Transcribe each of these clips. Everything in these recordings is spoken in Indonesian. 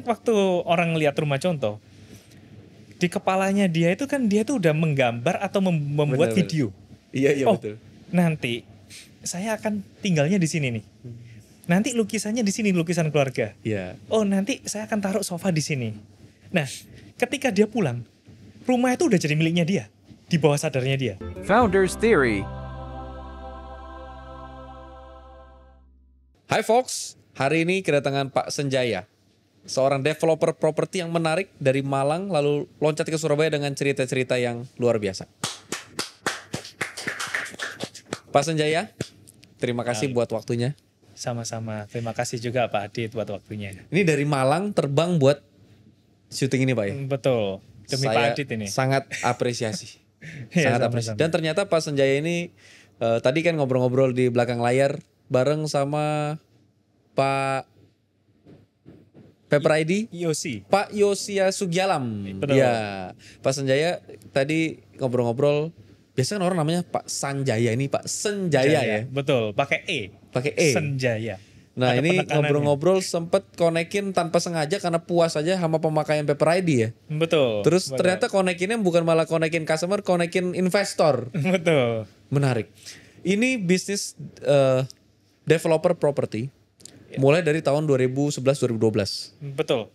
waktu orang ngelihat rumah contoh, di kepalanya dia itu kan dia tuh udah menggambar atau membuat Bener. video. Iya Oh, betul. nanti saya akan tinggalnya di sini nih. Nanti lukisannya di sini, lukisan keluarga. Iya. Oh, nanti saya akan taruh sofa di sini. Nah, ketika dia pulang, rumah itu udah jadi miliknya dia, di bawah sadarnya dia. Founder's Theory. Hai folks, hari ini kedatangan Pak Senjaya, seorang developer properti yang menarik dari Malang lalu loncat ke Surabaya dengan cerita-cerita yang luar biasa. Pak Senjaya, terima kasih buat waktunya. Sama-sama. Terima kasih juga Pak Adit buat waktunya. Ini dari Malang terbang buat syuting ini Pak ya? Betul. Demi Pak Saya Adit ini. sangat apresiasi. Iya, Sangat sama-sama. apresiasi. Dan ternyata Pak Senjaya ini tadi kan ngobrol-ngobrol di belakang layar bareng sama Pak Pepper ID, Yosi. Pak Yosia Sugialam. Betul. Ya, Pak Senjaya tadi ngobrol-ngobrol. Biasanya kan orang namanya Pak Sanjaya, ini Pak Senjaya ya. Betul, pakai E. Pakai E. Senjaya. Nah Ada ini penekanannya. ngobrol-ngobrol sempet konekin tanpa sengaja karena puas aja sama pemakaian Pepper ID ya. Betul. Terus betul. ternyata konekinnya bukan malah konekin customer, konekin investor. Betul. Menarik. Ini bisnis developer property mulai dari tahun 2011-2012. Betul.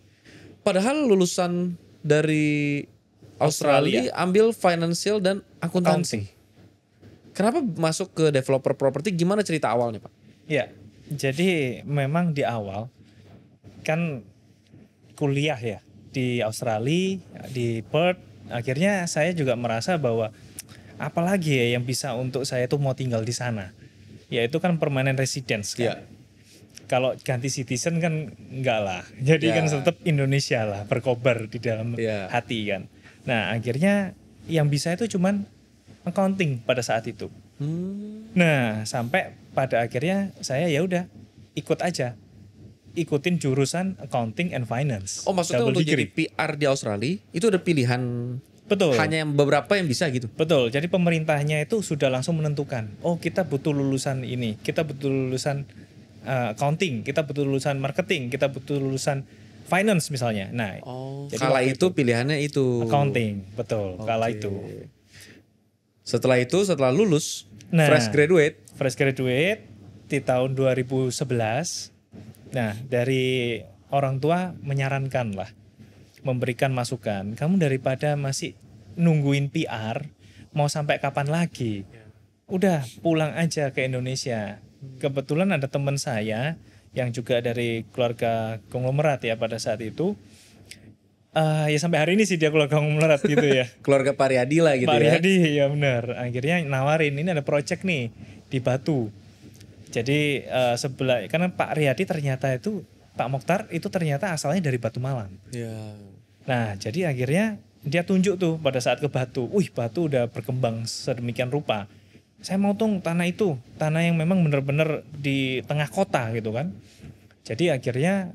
Padahal lulusan dari Australia ambil financial dan akuntansi. Kenapa masuk ke developer property? Gimana cerita awalnya Pak? Ya, jadi memang di awal kan kuliah ya di Australia, di Perth. Akhirnya saya juga merasa bahwa apalagi ya yang bisa untuk saya tuh mau tinggal di sana. Yaitu kan permanent residence kan. Iya. Kalau ganti citizen kan enggak lah. Jadi Ya. kan tetap Indonesia lah berkobar di dalam Ya. hati kan. Nah, akhirnya yang bisa itu cuman accounting pada saat itu. Nah, sampai pada akhirnya saya ya udah ikut aja. Ikutin jurusan accounting and finance. Oh maksudnya Double untuk degree. jadi PR di Australia itu ada pilihan Betul. hanya yang beberapa yang bisa gitu? Betul. Jadi pemerintahnya itu sudah langsung menentukan. Oh, kita butuh lulusan ini. Kita butuh lulusan accounting. Kita butuh lulusan marketing. Kita butuh lulusan finance misalnya. Nah, jadi Kala waktu itu pilihannya itu. accounting. Betul. Kala Oke. itu. Setelah lulus, Nah, fresh graduate. Fresh graduate di tahun 2011. Nah, dari orang tua menyarankan lah, memberikan masukan. Kamu daripada masih nungguin PR, mau sampai kapan lagi? Udah pulang aja ke Indonesia. Kebetulan ada teman saya yang juga dari keluarga konglomerat ya pada saat itu. Ya sampai hari ini sih dia keluarga konglomerat gitu ya. Keluarga Pak Riyadi lah gitu Pak ya. Riyadi ya benar. Akhirnya nawarin ini ada project nih di Batu. Jadi sebelah karena Pak Riyadi ternyata itu Pak Mokhtar itu ternyata asalnya dari Batu Malang. Ya. Nah, jadi akhirnya dia tunjuk tuh pada saat ke Batu. Wih, Batu udah berkembang sedemikian rupa. Saya mau tuh tanah itu, tanah yang memang benar-benar di tengah kota gitu kan. Jadi akhirnya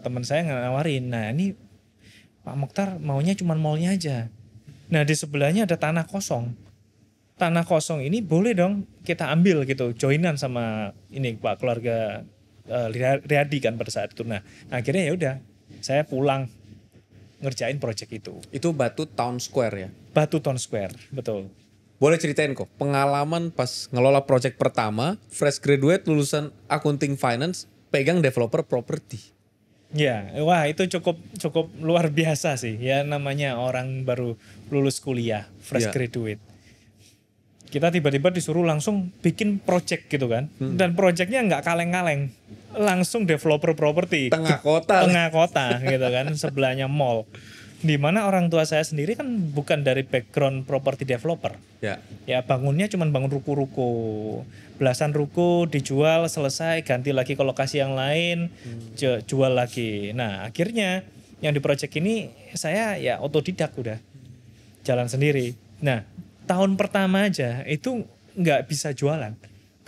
teman saya nawarin, nah ini Pak Mokhtar maunya cuma mallnya aja. Nah di sebelahnya ada tanah kosong. Tanah kosong ini boleh dong kita ambil gitu, joinan sama ini Pak keluarga Riyadi kan pada saat itu. Nah akhirnya ya udah, saya pulang ngerjain project itu. Itu Batu Town Square ya. Batu Town Square, betul. Boleh ceritain kok pengalaman pas ngelola project pertama, fresh graduate lulusan accounting finance, pegang developer property. Ya, wah itu cukup luar biasa sih. Ya namanya orang baru lulus kuliah, fresh Ya. graduate. Kita tiba-tiba disuruh langsung bikin project gitu kan. Dan projectnya nggak kaleng-kaleng. Langsung developer property. Tengah kota. Tengah kota gitu kan, sebelahnya mall. Di mana orang tua saya sendiri kan bukan dari background property developer. Ya. Ya bangunnya cuma bangun ruko-ruko. Belasan ruko dijual selesai ganti lagi ke lokasi yang lain jual lagi. Nah akhirnya yang di project ini saya ya otodidak udah jalan sendiri. Nah tahun pertama aja itu nggak bisa jualan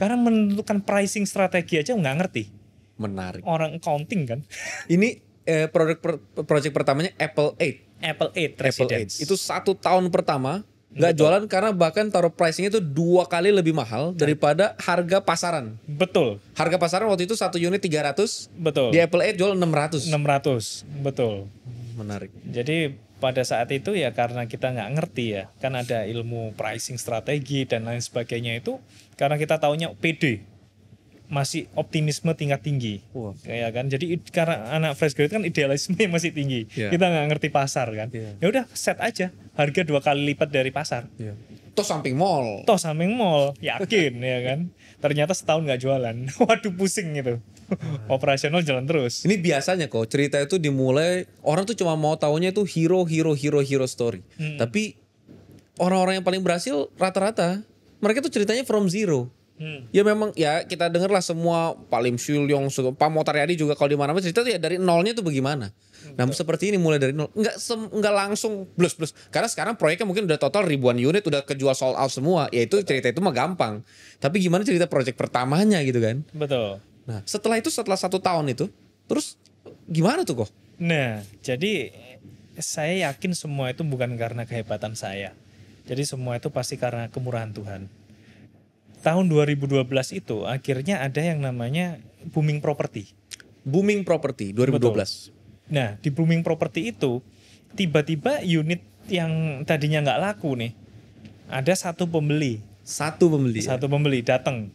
karena menentukan pricing strategi aja nggak ngerti. Menarik. Orang accounting kan. Ini project pertamanya Apple 8. Apple 8 Apple 8. Residence. Itu 1 tahun pertama Nggak jualan karena bahkan taruh pricingnya itu 2 kali lebih mahal daripada harga pasaran. Betul. Harga pasaran waktu itu 1 unit 300, Betul. di Apple 8 jual 600. 600, betul. Menarik. Jadi pada saat itu ya karena kita nggak ngerti ya, kan ada ilmu pricing strategi dan lain sebagainya itu, karena kita taunya PD, masih optimisme tingkat tinggi, Wah. ya kan. Jadi karena anak fresh graduate kan idealisme masih tinggi, Yeah. kita nggak ngerti pasar kan. Yeah. Ya udah set aja, harga 2 kali lipat dari pasar. Toh samping mall. Toh samping mall, yakin ya kan. Ternyata setahun nggak jualan, waduh pusing gitu. Operasional jalan terus. Ini biasanya kok cerita itu dimulai orang tuh cuma mau taunya itu hero story. Tapi orang-orang yang paling berhasil rata-rata mereka tuh ceritanya from zero. Ya memang ya kita dengarlah semua Palim Syulyong, Pak Motaryadi juga kalau di mana-mana cerita tuh ya dari nolnya tuh bagaimana. Nah seperti ini mulai dari nol, nggak langsung blus. Karena sekarang proyeknya mungkin udah total ribuan unit, udah kejual sold out semua. Ya itu cerita itu mah gampang. Tapi gimana cerita proyek pertamanya gitu kan? Betul. Nah setelah 1 tahun itu, terus gimana tuh kok? Nah, jadi saya yakin semua itu bukan karena kehebatan saya. Jadi semua itu pasti karena kemurahan Tuhan. Tahun 2012 itu akhirnya ada yang namanya booming property. Booming property 2012. Betul. Nah, di booming property itu tiba-tiba unit yang tadinya nggak laku nih, ada satu pembeli. Satu pembeli. Satu pembeli datang.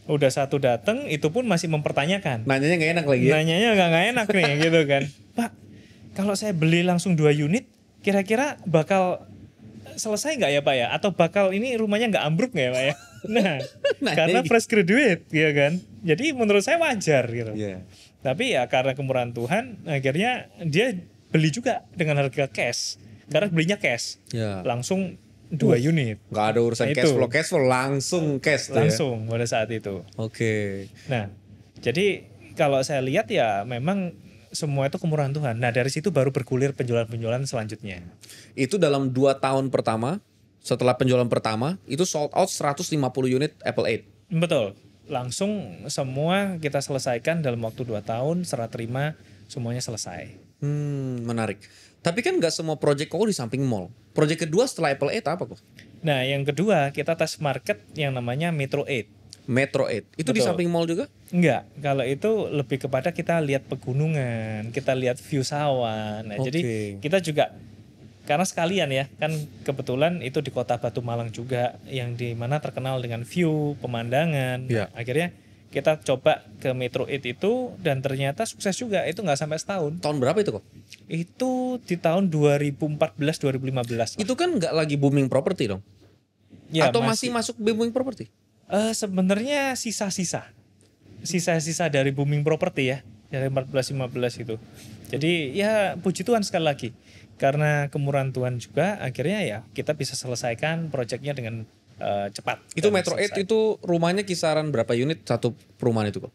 Udah satu datang, itu pun masih mempertanyakan. Nanyanya nggak enak lagi ya? Nanyanya nggak enak nih gitu kan. Pak, kalau saya beli langsung 2 unit, kira-kira bakal selesai nggak ya Pak ya? Atau bakal ini rumahnya nggak ambruk nggak ya Pak ya? Nah, karena fresh graduate ya kan. Jadi menurut saya wajar gitu. Yeah. Tapi ya karena kemurahan Tuhan, akhirnya dia beli juga dengan harga cash. Karena belinya cash. Yeah. Langsung 2 unit. Nggak ada urusan Nah, cash flow langsung cash tuh langsung pada saat itu. Oke. Nah, jadi kalau saya lihat ya memang semua itu kemurahan Tuhan. Nah, dari situ baru bergulir penjualan-penjualan selanjutnya. Itu dalam 2 tahun pertama, setelah penjualan pertama, itu sold out 150 unit Apple 8. Betul. Langsung semua kita selesaikan dalam waktu 2 tahun, serah terima, semuanya selesai. Menarik. Tapi kan nggak semua project kok di samping mall. Project kedua setelah Apple 8 apa kok? Nah, yang kedua kita tes market yang namanya Metro 8. Metro 8. Itu di Betul. samping mall juga? Enggak, kalau itu lebih kepada kita lihat pegunungan, kita lihat view sawah. Nah, jadi kita juga karena sekalian ya, kan kebetulan itu di kota Batu Malang juga yang dimana terkenal dengan view, pemandangan. Ya. Nah, akhirnya kita coba ke Metro 8 itu dan ternyata sukses juga. Itu nggak sampai setahun. Tahun berapa itu kok? Itu di tahun 2014-2015. Itu kan nggak lagi booming property dong? Ya, Atau masih masuk booming property? Sebenarnya sisa-sisa dari booming property ya, dari 14-15 itu. Jadi ya puji Tuhan sekali lagi, karena kemurahan Tuhan juga akhirnya ya kita bisa selesaikan proyeknya dengan cepat. Itu dan Metro selesai. 8 itu rumahnya kisaran berapa unit satu perumahan itu kok?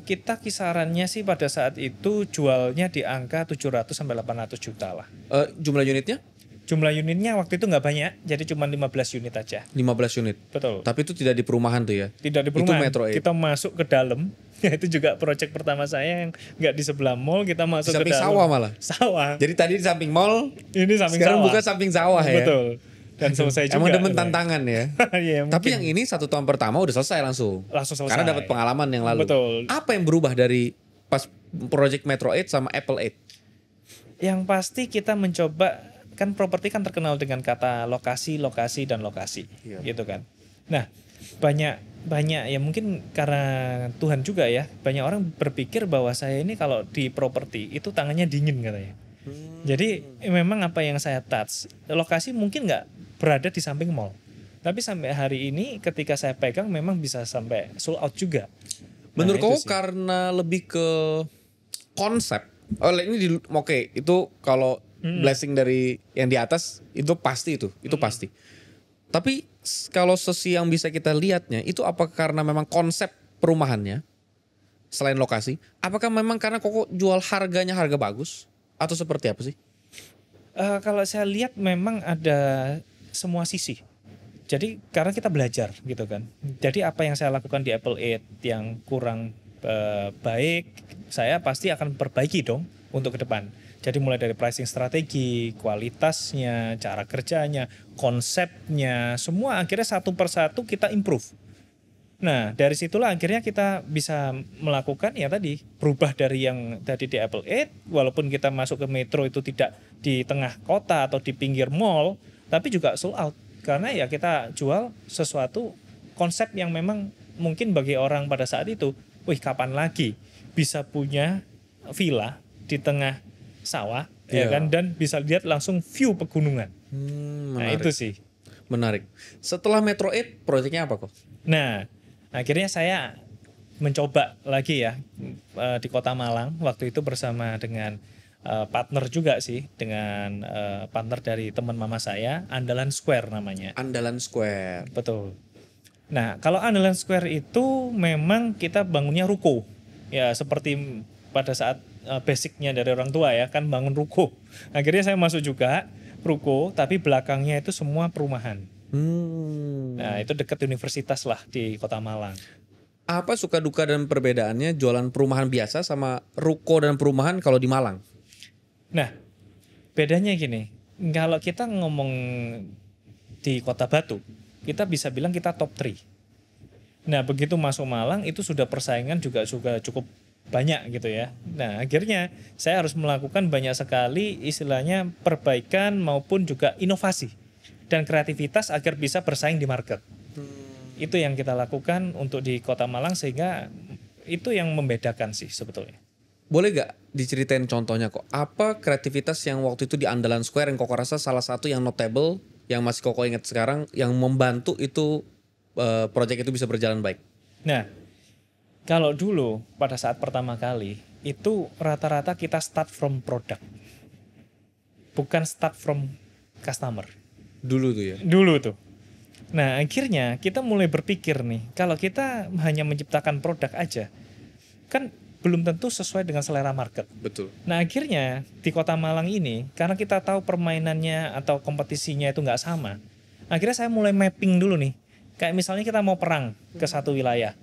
Kita kisarannya sih pada saat itu jualnya di angka 700 sampai 800 juta lah. Jumlah unitnya? Jumlah unitnya waktu itu nggak banyak, jadi cuma 15 unit aja. 15 unit. Betul. Tapi itu tidak di perumahan tuh ya? Tidak di Itu perumahan. Metro 8. Kita masuk ke dalam. Ya itu juga proyek pertama saya yang nggak di sebelah mall, kita masuk Di samping ke dalam. sawah malah? Sawah. Jadi tadi di samping mall, Ini samping sekarang sawah. bukan samping sawah ya? Betul. Dan selesai juga. Emang demen tantangan ya? Iya, Tapi mungkin. yang ini 1 tahun pertama udah selesai langsung. Langsung selesai. Karena dapat pengalaman yang lalu. Betul. Apa yang berubah dari pas project Metro 8 sama Apple 8? Yang pasti kita mencoba, kan properti kan terkenal dengan kata lokasi, lokasi, dan lokasi. Iya. Gitu kan. Nah, banyak ya mungkin karena Tuhan juga ya, banyak orang berpikir bahwa saya ini kalau di properti itu tangannya dingin katanya. Jadi memang apa yang saya touch, lokasi mungkin nggak berada di samping mall. Tapi sampai hari ini ketika saya pegang memang bisa sampai sold out juga. Menurut Nah, kamu itu sih. karena lebih ke konsep. Oh ini oke, itu kalau blessing dari yang di atas itu pasti itu pasti. Tapi kalau sesi yang bisa kita lihatnya itu apa karena memang konsep perumahannya selain lokasi, apakah memang karena kok jual harganya harga bagus atau seperti apa sih? Kalau saya lihat memang ada semua sisi. Jadi karena kita belajar gitu kan. Jadi apa yang saya lakukan di Apple 8 yang kurang baik, saya pasti akan perbaiki dong. untuk ke depan. Jadi mulai dari pricing strategi, kualitasnya, cara kerjanya, konsepnya, semua akhirnya satu persatu kita improve. Nah, dari situlah akhirnya kita bisa melakukan ya tadi, berubah dari yang tadi di Apple 8, walaupun kita masuk ke metro itu tidak di tengah kota atau di pinggir mall, tapi juga sold out. Karena ya kita jual sesuatu konsep yang memang mungkin bagi orang pada saat itu, wih kapan lagi bisa punya villa di tengah sawah, ya kan, dan bisa lihat langsung view pegunungan. Nah itu sih. Menarik. Setelah Metro 8, proyeknya apa kok? Nah, akhirnya saya mencoba lagi ya di Kota Malang waktu itu bersama dengan partner juga sih, dengan partner dari teman mama saya, Andalan Square namanya. Andalan Square. Betul. Nah, kalau Andalan Square itu memang kita bangunnya ruko. Ya, seperti pada saat basicnya dari orang tua ya, kan bangun ruko. Akhirnya saya masuk juga ruko, tapi belakangnya itu semua perumahan. Nah, itu dekat universitas lah di Kota Malang. Apa suka duka dan perbedaannya jualan perumahan biasa sama ruko dan perumahan kalau di Malang? Nah, bedanya gini, kalau kita ngomong di Kota Batu, kita bisa bilang kita top 3. Nah, begitu masuk Malang itu sudah persaingan juga cukup banyak gitu ya. Nah, akhirnya saya harus melakukan banyak sekali istilahnya perbaikan maupun juga inovasi dan kreativitas agar bisa bersaing di market. Itu yang kita lakukan untuk di Kota Malang, sehingga itu yang membedakan sih sebetulnya. Boleh gak diceritain contohnya kok? Apa kreativitas yang waktu itu di Andalan Square yang kok rasa salah satu yang notable, yang masih kok ingat sekarang, yang membantu itu proyek itu bisa berjalan baik? Nah, kalau dulu pada saat pertama kali itu rata-rata kita start from product, bukan start from customer. Dulu tuh ya? Dulu tuh. Nah, akhirnya kita mulai berpikir nih, kalau kita hanya menciptakan produk aja, kan belum tentu sesuai dengan selera market. Betul. Nah, akhirnya di Kota Malang ini, karena kita tahu permainannya atau kompetisinya itu nggak sama, akhirnya saya mulai mapping dulu nih. Kayak misalnya kita mau perang ke satu wilayah.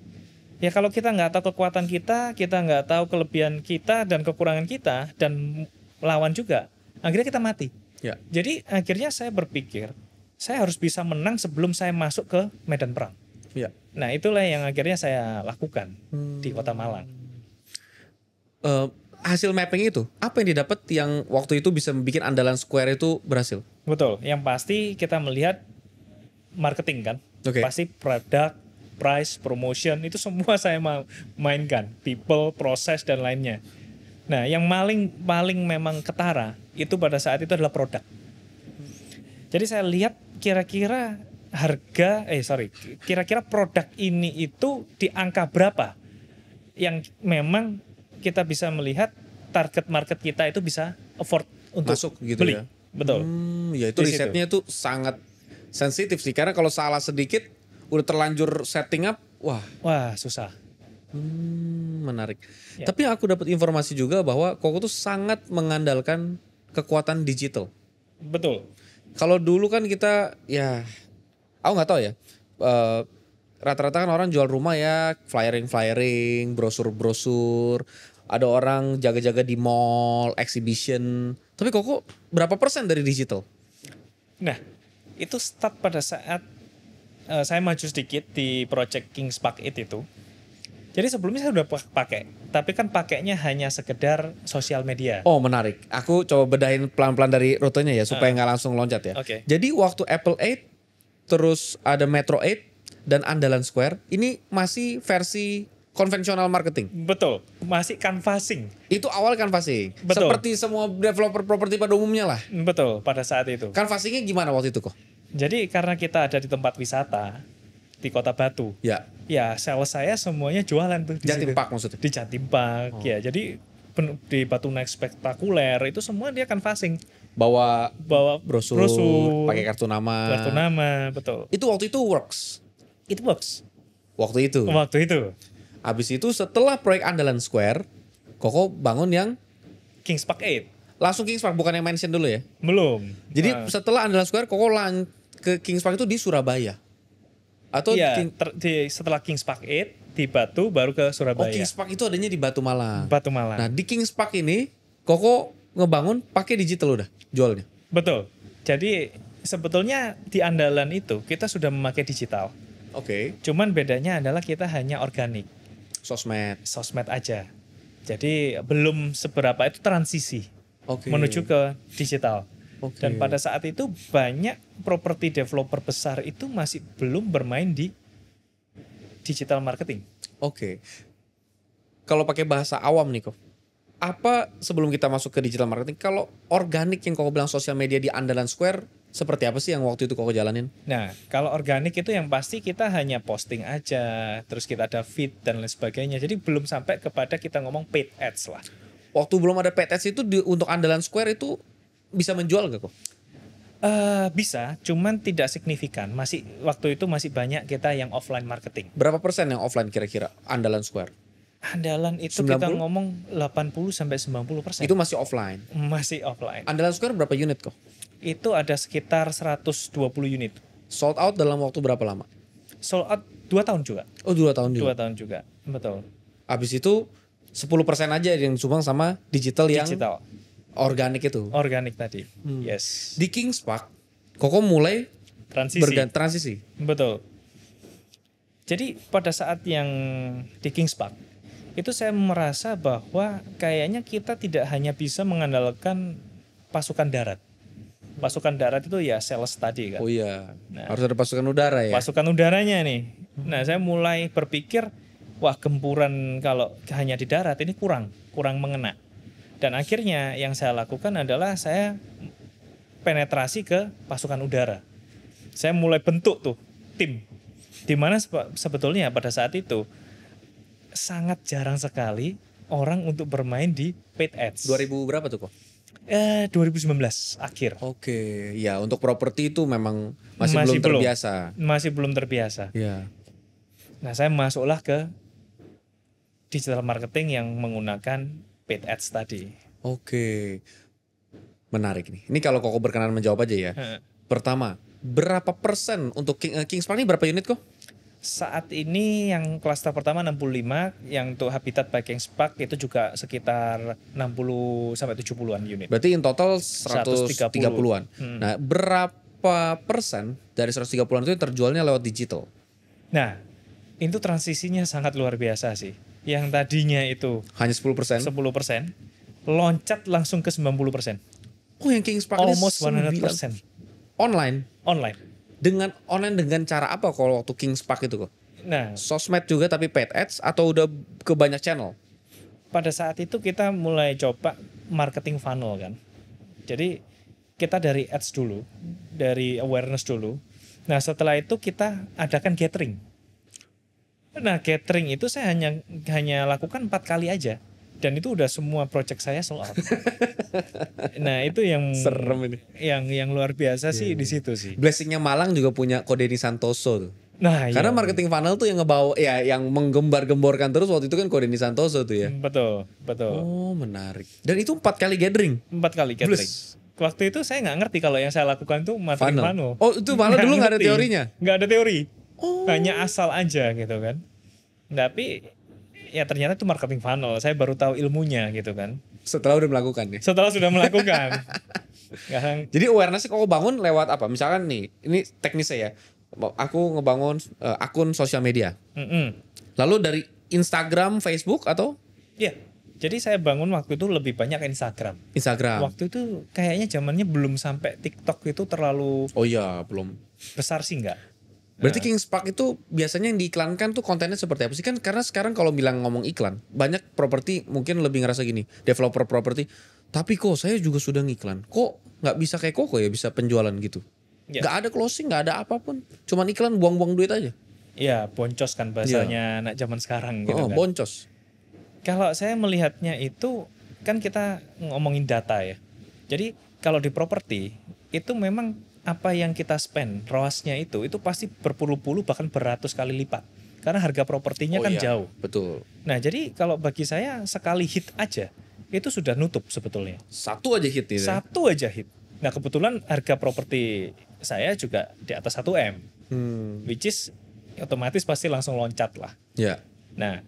Ya kalau kita nggak tahu kekuatan kita nggak tahu kelebihan kita dan kekurangan kita, dan lawan juga, akhirnya kita mati. Ya. Jadi akhirnya saya berpikir, saya harus bisa menang sebelum saya masuk ke medan perang. Ya. Nah, itulah yang akhirnya saya lakukan di Kota Malang. Hasil mapping itu, apa yang didapat yang waktu itu bisa bikin Andalan Square itu berhasil? Betul, yang pasti kita melihat marketing kan. Oke. Pasti produk, price, promotion, itu semua saya mainkan. People, proses, dan lainnya. Nah, yang paling memang ketara itu pada saat itu adalah produk. Jadi saya lihat kira-kira kira-kira produk ini itu di angka berapa yang memang kita bisa melihat target market kita itu bisa afford untuk masuk gitu beli. Ya. Betul. Ya itu risetnya itu sangat sensitif sih, karena kalau salah sedikit udah terlanjur setting up, wah susah. Menarik. Ya. Tapi aku dapat informasi juga bahwa Koko tuh sangat mengandalkan kekuatan digital. Betul. Kalau dulu kan kita ya, aku nggak tahu ya. Rata-rata kan orang jual rumah ya flyering, brosur. Ada orang jaga-jaga di mall, exhibition. Tapi Koko berapa persen dari digital? Nah, itu start pada saat saya maju sedikit di project Kings Park 8 itu. Jadi sebelumnya saya udah pakai, tapi kan pakainya hanya sekedar sosial media. Oh menarik, aku coba bedahin pelan-pelan dari rutenya ya supaya nggak langsung loncat ya. Okay. Jadi waktu Apple 8, terus ada Metro 8 dan Andalan Square, ini masih versi konvensional marketing. Betul, masih canvassing. Itu awal canvassing. Betul. Seperti semua developer properti pada umumnya lah. Betul, pada saat itu. Canvassingnya gimana waktu itu kok? Jadi karena kita ada di tempat wisata di Kota Batu. Ya. Ya, sales saya semuanya jualan tuh di Jatim situ. Park maksudnya? Di Jatim Park, ya. Jadi di Batu Night Spektakuler itu semua dia canvassing. Bawa brosur, pakai kartu nama. Kartu nama, betul. Itu waktu itu works. It works. Waktu itu. Habis itu setelah proyek Andalan Square, Koko bangun yang Kings Park 8. Langsung Kings Park, bukan yang mention dulu ya? Belum. Jadi setelah Andalan Square, Koko ke Kings Park itu di Surabaya? Atau iya, setelah Kings Park 8 di Batu baru ke Surabaya. Oh, Kings Park itu adanya di Batu Malang. Batu Malang. Nah, di Kings Park ini Koko ngebangun pakai digital udah jualnya. Betul. Jadi sebetulnya di andalan itu kita sudah memakai digital. Oke. Cuman bedanya adalah kita hanya organik. Sosmed aja. Jadi belum seberapa itu transisi menuju ke digital. Dan pada saat itu banyak properti developer besar itu masih belum bermain di digital marketing. Oke. Kalau pakai bahasa awam nih kok. Apa sebelum kita masuk ke digital marketing, kalau organik yang kau bilang sosial media di Andalan Square, seperti apa sih yang waktu itu kau jalanin? Nah, kalau organik itu yang pasti kita hanya posting aja, terus kita ada feed dan lain sebagainya. Jadi belum sampai kepada kita ngomong paid ads lah. Waktu belum ada paid ads itu untuk Andalan Square itu bisa menjual gak kok? Bisa, cuman tidak signifikan. Waktu itu masih banyak kita yang offline marketing. Berapa persen yang offline kira-kira Andalan Square? Andalan itu 90? kita ngomong 80-90%. Itu masih offline? Masih offline. Andalan Square berapa unit kok? Itu ada sekitar 120 unit. Sold out dalam waktu berapa lama? Sold out 2 tahun juga. Oh 2 tahun juga? 2 tahun juga, betul. Habis itu 10% aja yang disumbang sama digital yang organik itu? Organik tadi, yes. Di Kings Park, Koko mulai transisi? Betul. Jadi pada saat yang di Kings Park, itu saya merasa bahwa kayaknya kita tidak hanya bisa mengandalkan pasukan darat. Pasukan darat itu ya sales tadi kan. Oh iya, harus ada pasukan udara ya? Pasukan udaranya nih. Nah saya mulai berpikir, wah gempuran kalau hanya di darat ini kurang mengena. Dan akhirnya yang saya lakukan adalah saya penetrasi ke pasukan udara. Saya mulai bentuk tuh tim. Dimana sebetulnya pada saat itu sangat jarang sekali orang untuk bermain di paid ads. 2000 berapa tuh kok? 2019 akhir. Oke, ya untuk properti itu memang masih belum terbiasa. Masih belum terbiasa. Ya. Nah saya masuklah ke digital marketing yang menggunakan paid ads tadi. Oke, menarik nih. Ini kalau Koko berkenan menjawab aja ya. Pertama, berapa persen untuk Kings Park ini berapa unit kok? Saat ini yang klaster pertama 65, yang untuk Habitat by Kings Park itu juga sekitar 60-70-an unit. Berarti in total 130-an. Nah, berapa persen dari 130-an itu yang terjualnya lewat digital? Nah, itu transisinya sangat luar biasa sih. Yang tadinya itu hanya 10%, loncat langsung ke 90%. Oh, yang Kings Park almost 100%. Online. Dengan cara apa kalau waktu Kings Park itu kok? Nah, sosmed juga tapi paid ads atau udah ke banyak channel? Pada saat itu kita mulai coba marketing funnel kan. Jadi kita dari ads dulu, dari awareness dulu. Nah setelah itu kita adakan gathering. Nah gathering itu saya hanya lakukan 4 kali aja. Dan itu udah semua project saya sold out. Nah itu yang serem ini. Yang luar biasa sih di situ sih. Blessingnya Malang juga punya Kodeni Santoso tuh. Nah, karena marketing funnel tuh yang ngebawa ya, yang menggembar-gemborkan terus waktu itu kan Kodeni Santoso tuh ya. Betul. Oh menarik. Dan itu 4 kali gathering. 4 kali gathering. Waktu itu saya nggak ngerti kalau yang saya lakukan tuh marketing funnel. Oh itu malah dulu nggak ada teorinya? Nggak ada teori. Hanya asal aja gitu kan. Tapi ya ternyata itu marketing funnel. Saya baru tahu ilmunya gitu kan. Setelah udah melakukan ya? Setelah sudah melakukan. Jadi awareness kok bangun lewat apa? Misalkan nih, ini teknisnya ya. Aku ngebangun akun sosial media. Lalu dari Instagram, Facebook atau? Iya. Jadi saya bangun waktu itu lebih banyak Instagram. Waktu itu kayaknya zamannya belum sampai TikTok itu terlalu. Oh iya, belum. Besar sih enggak. Berarti Kings Park itu biasanya yang diiklankan tuh kontennya seperti apa sih? Kan karena sekarang kalau bilang ngomong iklan, banyak properti mungkin lebih ngerasa gini, developer properti, tapi kok saya juga sudah ngiklan, kok nggak bisa kayak Koko ya bisa penjualan gitu? Nggak ada closing, nggak ada apapun, cuman iklan buang-buang duit aja. Iya, boncos kan bahasanya anak zaman sekarang gitu kan. Boncos. Kalau saya melihatnya itu, kan kita ngomongin data ya. Jadi kalau di properti, itu memang apa yang kita spend, ROAS-nya itu pasti berpuluh-puluh bahkan beratus kali lipat. Karena harga propertinya kan jauh. Betul. Nah jadi kalau bagi saya sekali hit aja, itu sudah nutup sebetulnya. Satu aja hit itu. Satu aja hit. Nah kebetulan harga properti saya juga di atas 1M. Which is otomatis pasti langsung loncat lah. Ya. Nah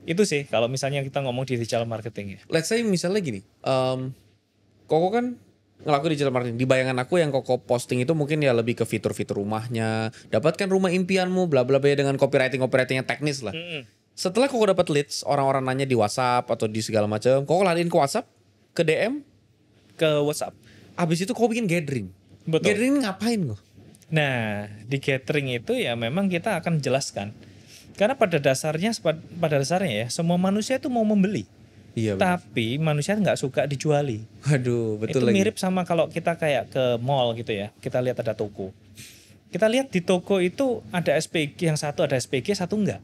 Itu sih kalau misalnya kita ngomong di digital marketing ya. Let's say misalnya gini, Koko kan ngelakuin digital marketing. Di bayangan aku yang Koko posting itu mungkin ya lebih ke fitur-fitur rumahnya, dapatkan rumah impianmu, bla bla bla dengan copywriting yang teknis lah. Setelah Koko dapat leads, orang-orang nanya di WhatsApp atau di segala macam, Koko lariin ke WhatsApp, ke DM, ke WhatsApp. Abis itu Koko bikin gathering. Betul. Gathering ngapain kok? Nah, di gathering itu ya memang kita akan jelaskan. Karena pada dasarnya ya semua manusia itu mau membeli. Iya, benar. Tapi manusia nggak suka dijuali. Waduh, betul itu lagi. mirip sama kalau kita kayak ke mall gitu ya. Kita lihat ada toko. Kita lihat di toko itu ada SPG, yang satu ada SPG, satu enggak.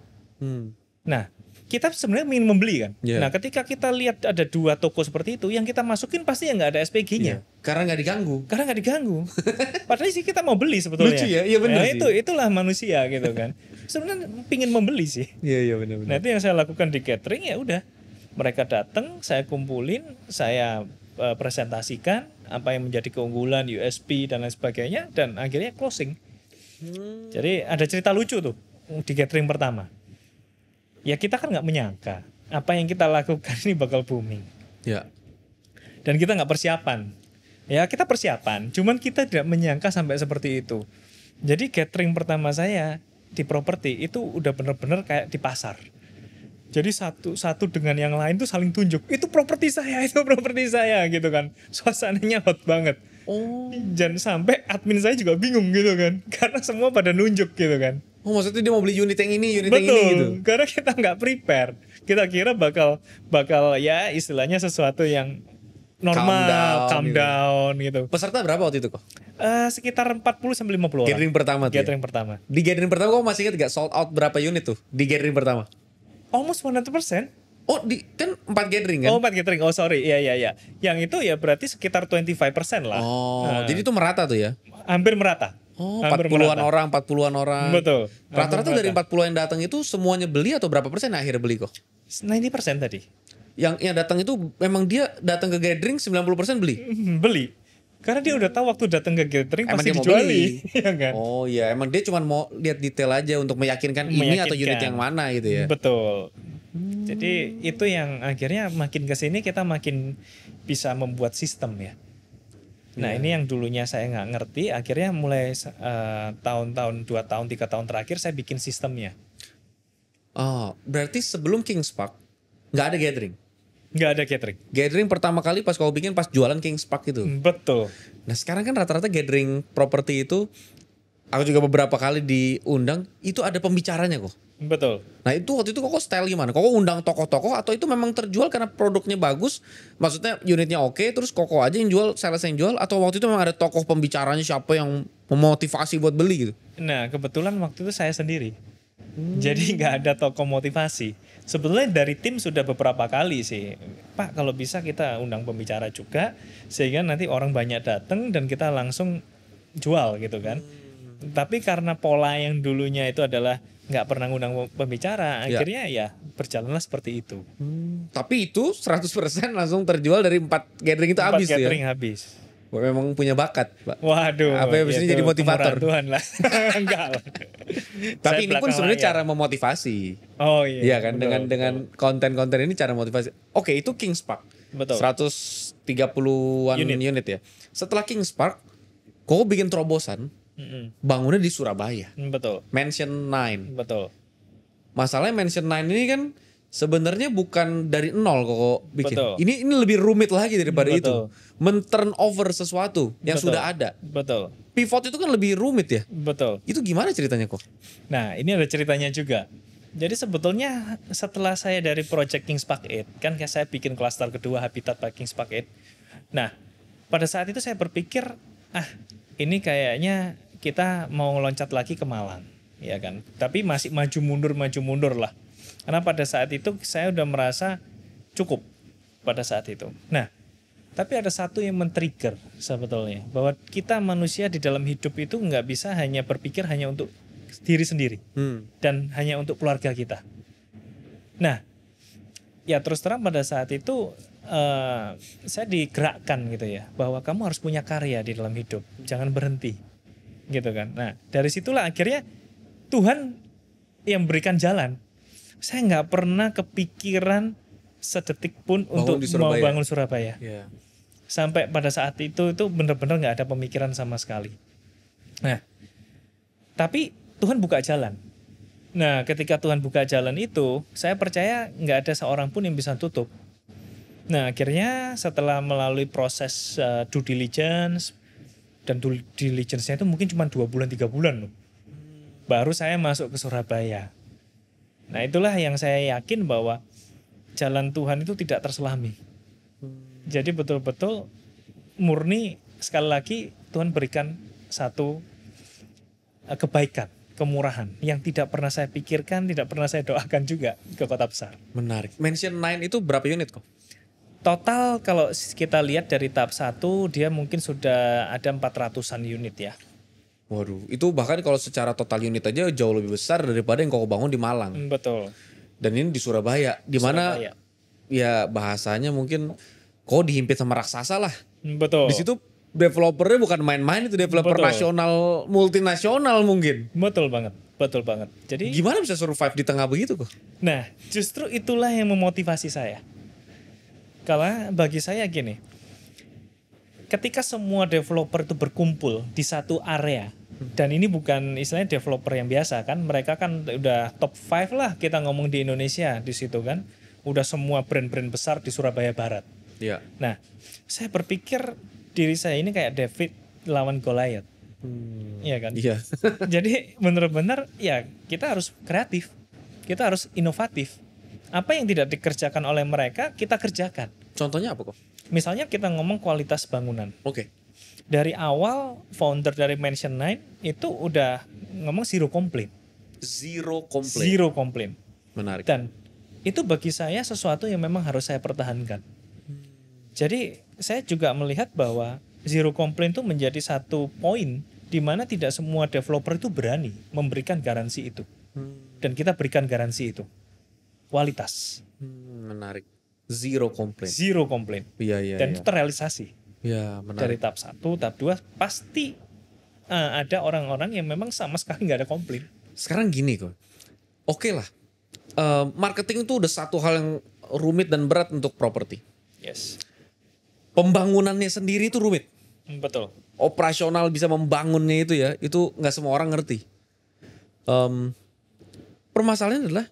Nah, kita sebenarnya ingin membeli kan. Yeah. Nah, ketika kita lihat ada 2 toko seperti itu, yang kita masukin pasti yang nggak ada SPG-nya. Yeah. Karena nggak diganggu. Padahal sih kita mau beli sebetulnya. Lucu ya, iya benar sih. Itulah manusia gitu kan. Sebenarnya pingin membeli sih. Iya benar. Nah, itu yang saya lakukan di catering ya udah. Mereka datang, saya kumpulin, saya presentasikan apa yang menjadi keunggulan, USP dan lain sebagainya, dan akhirnya closing. Jadi ada cerita lucu tuh di catering pertama. Ya kita kan nggak menyangka apa yang kita lakukan ini bakal booming. Ya. Dan kita nggak persiapan. Ya kita persiapan, cuman kita tidak menyangka sampai seperti itu. Jadi catering pertama saya di properti itu udah bener-bener kayak di pasar. Jadi satu dengan yang lain tuh saling tunjuk. Itu properti saya gitu kan. Suasananya hot banget. Oh. Dan sampai admin saya juga bingung gitu kan. Karena semua pada nunjuk gitu kan. Oh, maksudnya dia mau beli unit yang ini, Betul, yang ini gitu. Karena kita nggak prepare. Kita kira bakal ya istilahnya sesuatu yang normal, calm down gitu. Peserta berapa waktu itu kok? Sekitar 40 sampai 50 orang. Gathering pertama tuh. Gathering pertama. Di gathering pertama kok masih ingat gak sold out berapa unit tuh di gathering pertama? Almost 100%. Oh, kan 4 gathering kan? Oh, 4 gathering. Oh, sorry. Iya. Yang itu ya berarti sekitar 25% lah. Oh, jadi itu merata tuh ya? Hampir merata. Oh, 40-an orang. Betul. Rata-rata dari 40 yang datang itu semuanya beli atau berapa persen akhirnya beli kok? 90% tadi. Yang datang itu memang dia datang ke gathering 90% beli? Beli. Karena dia udah tahu waktu datang ke gathering emang pasti dia dijuali. Ya kan? Oh iya, emang dia cuma mau lihat detail aja untuk meyakinkan ini atau unit yang mana gitu ya. Betul. Jadi itu yang akhirnya makin kesini kita makin bisa membuat sistem ya. Nah ini yang dulunya saya nggak ngerti, akhirnya mulai tahun-tahun 2 tahun 3 tahun terakhir saya bikin sistemnya. Oh, berarti sebelum Kings Park nggak ada gathering? Nggak ada catering. Gathering pertama kali pas kau bikin pas jualan Kings Park itu. Betul. Nah sekarang kan rata-rata gathering properti itu, aku juga beberapa kali diundang, itu ada pembicaranya kok. Betul. Nah itu waktu itu kok style gimana? Kok undang tokoh-tokoh atau itu memang terjual karena produknya bagus? Maksudnya unitnya oke, terus Koko aja yang jual, sales yang jual? Atau waktu itu memang ada tokoh pembicaranya siapa yang memotivasi buat beli gitu? Nah kebetulan waktu itu saya sendiri. Jadi nggak ada tokoh motivasi. Sebetulnya dari tim sudah beberapa kali sih, Pak kalau bisa kita undang pembicara juga, sehingga nanti orang banyak datang dan kita langsung jual gitu kan. Tapi karena pola yang dulunya itu adalah nggak pernah undang pembicara, akhirnya ya berjalanlah seperti itu. Tapi itu 100% langsung terjual dari 4 gathering itu habis 4 ya? gathering habis. Memang punya bakat, Pak. Waduh. Apa yang ini jadi motivator? Tuhan lah. Enggak lah. Tapi ini pun sebenarnya cara memotivasi. Oh iya. Iya kan, dengan konten-konten ini cara motivasi. Oke, itu Kings Park. Betul. 130-an unit ya. Setelah Kings Park, kok bikin terobosan bangunnya di Surabaya. Betul. Mansion 9. Betul. Masalahnya Mansion 9 ini kan sebenarnya bukan dari nol kok bikin. Betul. Ini lebih rumit lagi daripada Betul. itu. Men-turn over sesuatu yang Betul. sudah ada. Betul. Pivot itu kan lebih rumit ya. Betul. Itu gimana ceritanya kok? Nah, ini ada ceritanya juga. Jadi sebetulnya setelah saya dari Project Kings Park 8, kan saya bikin klaster kedua Habitat by Kings Park 8. Nah, pada saat itu saya berpikir, ini kayaknya kita mau loncat lagi ke Malang, ya kan. Tapi masih maju mundur lah. Karena pada saat itu saya udah merasa cukup pada saat itu. Nah, tapi ada satu yang men-trigger sebetulnya. Bahwa kita manusia di dalam hidup itu nggak bisa hanya berpikir hanya untuk diri sendiri. Dan hanya untuk keluarga kita. Nah, ya terus terang pada saat itu saya digerakkan gitu ya. Bahwa kamu harus punya karya di dalam hidup. Jangan berhenti. Gitu kan. Nah, dari situlah akhirnya Tuhan yang berikan jalan. saya nggak pernah kepikiran sedetik pun untuk mau bangun Surabaya. Yeah. Sampai pada saat itu benar-benar nggak ada pemikiran sama sekali. Nah, tapi Tuhan buka jalan. Nah, ketika Tuhan buka jalan itu, saya percaya nggak ada seorang pun yang bisa tutup. Nah, akhirnya setelah melalui proses due diligence, dan due diligence-nya itu mungkin cuma 2 bulan, 3 bulan loh. Baru saya masuk ke Surabaya. Nah, itulah yang saya yakin bahwa jalan Tuhan itu tidak terselami. Jadi betul-betul murni, sekali lagi Tuhan berikan satu kebaikan, kemurahan yang tidak pernah saya pikirkan, tidak pernah saya doakan juga ke Kota Besar. Menarik. Mansion 9 itu berapa unit kok? Total kalau kita lihat dari tahap 1 dia mungkin sudah ada 400-an unit ya. Waduh, itu bahkan kalau secara total unit aja jauh lebih besar daripada yang kau bangun di Malang. Betul. Dan ini di Surabaya, di mana ya bahasanya mungkin kau dihimpit sama raksasa lah. Betul. Di situ developernya bukan main-main, itu developer nasional, multinasional mungkin. Betul banget, betul banget. Jadi gimana bisa survive di tengah begitu kok? Nah, justru itulah yang memotivasi saya. Karena bagi saya gini, ketika semua developer itu berkumpul di satu area, dan ini bukan istilahnya developer yang biasa kan, mereka kan udah top 5 lah kita ngomong di Indonesia di situ kan, udah semua brand-brand besar di Surabaya Barat. Iya. Nah, saya berpikir diri saya ini kayak David lawan Goliath. Iya kan? Iya. Jadi benar-benar ya kita harus kreatif. Kita harus inovatif. Apa yang tidak dikerjakan oleh mereka, kita kerjakan. Contohnya apa kok? Misalnya kita ngomong kualitas bangunan. Oke. Dari awal founder dari Mansion 9 itu udah ngomong zero complaint. Zero complaint. Zero complaint. Menarik. Dan itu bagi saya sesuatu yang memang harus saya pertahankan. Jadi saya juga melihat bahwa zero complaint itu menjadi satu poin di mana tidak semua developer itu berani memberikan garansi itu. Dan kita berikan garansi itu. Kualitas. Menarik. Zero complaint. Zero complaint. Iya. Dan itu terrealisasi. Iya, menarik. Dari tahap 1, tahap 2 pasti ada orang-orang yang memang sama sekali nggak ada komplain. Sekarang gini kok. Oke lah. Marketing itu udah satu hal yang rumit dan berat untuk properti. Yes. Pembangunannya sendiri itu rumit. Betul. Operasional bisa membangunnya itu ya, itu nggak semua orang ngerti. Permasalahannya adalah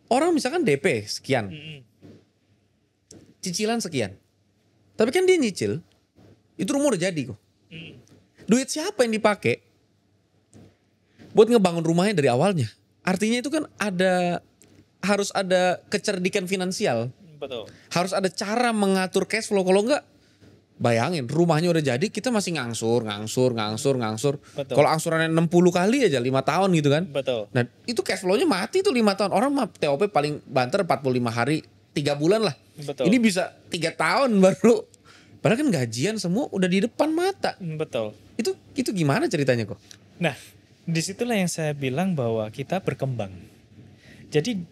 orang misalkan DP sekian, cicilan sekian, tapi kan dia nyicil, itu rumah udah jadi kok. Duit siapa yang dipakai buat ngebangun rumahnya dari awalnya? Artinya itu kan harus ada kecerdikan finansial. Betul. Harus ada cara mengatur cash flow, kalau enggak bayangin rumahnya udah jadi kita masih ngangsur. Kalau angsurannya 60 kali aja 5 tahun gitu kan. Betul. Nah itu cash flow-nya mati tuh 5 tahun. Orang mah TOP paling banter 45 hari 3 bulan lah. Betul. Ini bisa 3 tahun baru. Padahal kan gajian semua udah di depan mata. Betul. Itu gimana ceritanya kok? Nah, disitulah yang saya bilang bahwa kita berkembang. Jadi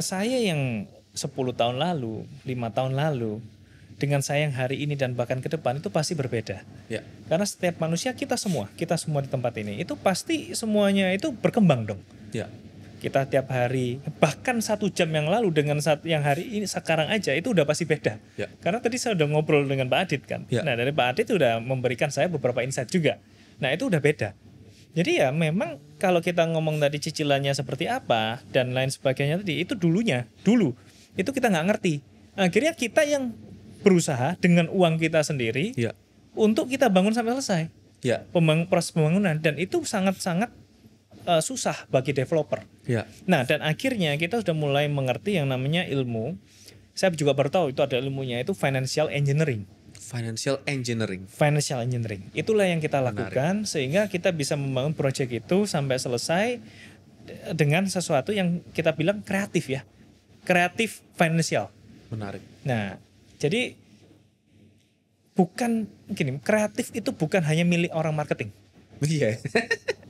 saya yang 10 tahun lalu, 5 tahun lalu, dengan saya yang hari ini dan bahkan ke depan itu pasti berbeda. Ya. Karena setiap manusia, kita semua di tempat ini, itu pasti semuanya itu berkembang dong. Ya. Kita tiap hari, bahkan 1 jam yang lalu dengan saat yang hari ini sekarang aja itu udah pasti beda. Ya. Karena tadi saya udah ngobrol dengan Pak Adit kan. Ya. Nah dari Pak Adit udah memberikan saya beberapa insight juga. Nah itu udah beda. Jadi ya memang kalau kita ngomong tadi cicilannya seperti apa dan lain sebagainya tadi, itu dulu itu kita nggak ngerti. Akhirnya kita yang berusaha dengan uang kita sendiri Ya. untuk kita bangun sampai selesai. Ya. Proses pembangunan, dan itu sangat-sangat susah bagi developer. Ya. Nah, dan akhirnya kita sudah mulai mengerti yang namanya ilmu. Saya juga baru tahu itu ada ilmunya, itu financial engineering. Financial engineering. Financial engineering. Itulah yang kita lakukan sehingga kita bisa membangun proyek itu sampai selesai dengan sesuatu yang kita bilang kreatif ya. Kreatif financial. Menarik. Nah, jadi bukan gini, kreatif itu bukan hanya milik orang marketing. Iya.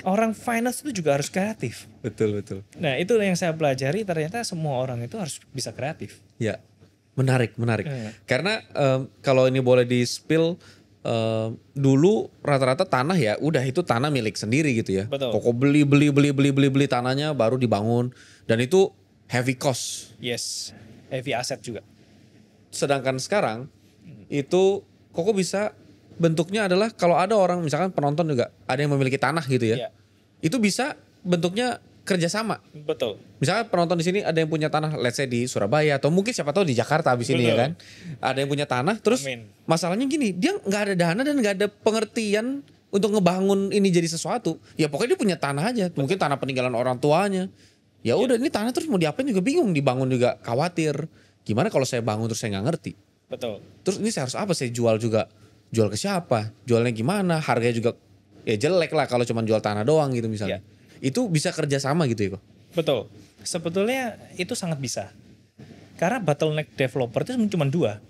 Orang finance itu juga harus kreatif. Betul. Nah, itu yang saya pelajari, ternyata semua orang itu harus bisa kreatif. Ya. Menarik. Karena kalau ini boleh di-spill, dulu rata-rata tanah ya udah itu tanah milik sendiri gitu ya. Betul. Pokok beli tanahnya baru dibangun, dan itu heavy cost. Yes, heavy asset juga. Sedangkan sekarang itu Koko bisa bentuknya adalah kalau ada orang misalkan penonton juga ada yang memiliki tanah gitu ya. Iya. Itu bisa bentuknya kerjasama. Betul. Misalnya penonton di sini ada yang punya tanah, let's say di Surabaya atau mungkin siapa tahu di Jakarta habis ini ya kan. Ada yang punya tanah, terus masalahnya gini, dia nggak ada dana dan nggak ada pengertian untuk ngebangun ini jadi sesuatu. Ya pokoknya dia punya tanah aja, mungkin tanah peninggalan orang tuanya. Ya udah ini tanah terus mau diapain juga bingung, dibangun juga khawatir. Gimana kalau saya bangun terus saya nggak ngerti? Betul. Terus ini saya harus apa? Saya jual juga, jual ke siapa? Jualnya gimana? Harganya juga ya jelek lah kalau cuma jual tanah doang gitu misalnya. Itu bisa kerjasama gitu ya kok? Betul. Sebetulnya itu sangat bisa. Karena bottleneck developer itu cuma dua.